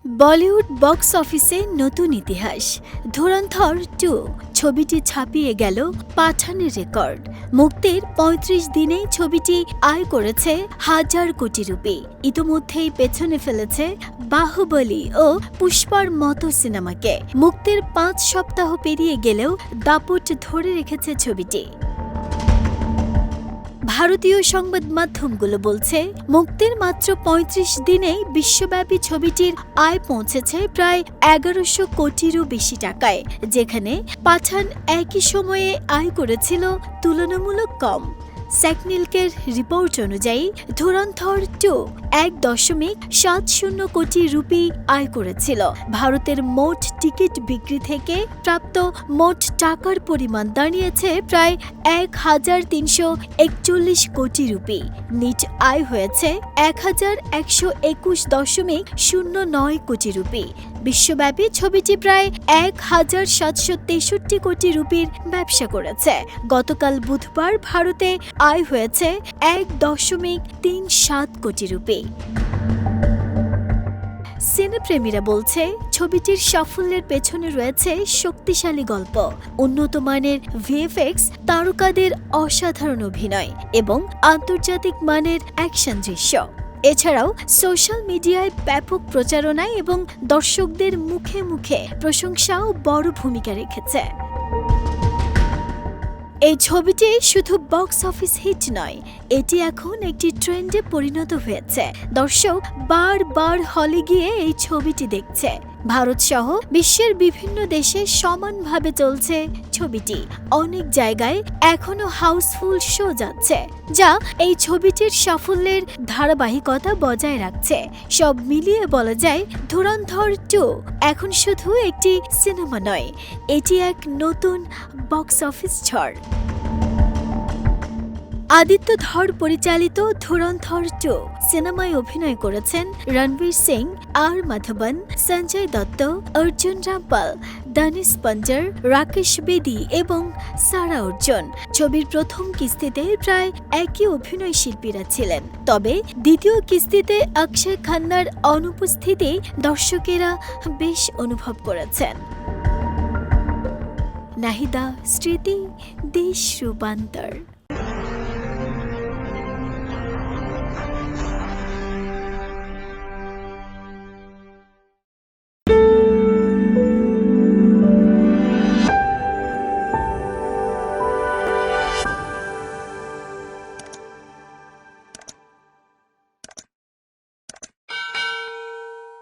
Bollywood box অফিসে নতুন ইতিহাস। ধুরন্ধর 2 ছবিটি ছাপিয়ে গেল পাঠানের রেকর্ড। মুক্তির ৩৫ দিনেই ছবিটি আয় করেছে ১,০০০ কোটি রুপি। ইতোমধ্যেই পেছনে ফেলেছে বাহুবলী ও পুষ্পার মতো সিনেমাকে। মুক্তির ৫ সপ্তাহ পেরিয়ে গেলেও দাপট ধরে রেখেছে ছবিটি। ভারতীয় সংবাদ মাধ্যমগুলো বলছে, মুক্তির মাত্র ৩৫ দিনেই বিশ্বব্যাপী ছবিটির আয় পৌঁছেছে প্রায় ১১০০ কোটিরও বেশি টাকায়, যেখানে পাঠান একই সময়ে আয় করেছিল তুলনামূলক কম। স্যাকনিলকের রিপোর্ট অনুযায়ী ধুরন্ধর 2 ১.৭০ কোটি রুপি আয় করেছিল। ভারতের মোট টিকিট বিক্রি থেকে প্রাপ্ত মোট টাকার পরিমাণ দাঁড়িয়েছে প্রায় ১,৩৪১ কোটি রুপি। নিট আয় হয়েছে ১,১২১.০৯ কোটি রুপি। বিশ্বব্যাপী ছবিটি প্রায় ১,৭৬৩ কোটি রুপির ব্যবসা করেছে। গতকাল বুধবার ভারতে আয় হয়েছে ১.৩৭ কোটি রুপি। সিনেপ্রেমীরা বলছে, ছবিটির সাফল্যের পেছনে রয়েছে শক্তিশালী গল্প, উন্নত মানের ভিএফএক্স, তারকাদের অসাধারণ অভিনয় এবং আন্তর্জাতিক মানের অ্যাকশন দৃশ্য। এছাড়াও সোশ্যাল মিডিয়ায় ব্যাপক প্রচারণা এবং দর্শকদের মুখে মুখে প্রশংসাও বড় ভূমিকা রেখেছে। এই ছবিটি শুধু বক্স অফিস হিট নয়, এটি এখন একটি ট্রেন্ডে পরিণত হয়েছে। দর্শক বারবার হলে গিয়ে এই ছবিটি দেখছে। ভারত সহ বিশ্বের বিভিন্ন দেশে সমানভাবে চলছে ছবিটি। অনেক জায়গায় এখনো হাউসফুল শো যাচ্ছে, যা এই ছবিটির সাফল্যের ধারাবাহিকতা বজায় রাখছে। সব মিলিয়ে বলা যায়, ধুরন্ধর 2 এখন শুধু একটি সিনেমা নয়, এটি এক নতুন বক্স অফিস ঝড়। আদিত্য ধর পরিচালিত ধুরন্ধর 2 সিনেমায় অভিনয় করেছেন রণবীর সিং, আর মাধবন, সঞ্জয় দত্ত, অর্জুন রামপাল, দানিশ পঞ্জর, রাকেশ বেদি এবং সারা অর্জুন। ছবির প্রথম কিস্তিতে প্রায় একই অভিনয় শিল্পীরা ছিলেন, তবে দ্বিতীয় কিস্তিতে অক্ষয় খান্নার অনুপস্থিতি দর্শকেরা বেশ অনুভব করেছেন। নাহিদা স্মৃতি, দেশ রূপান্তর।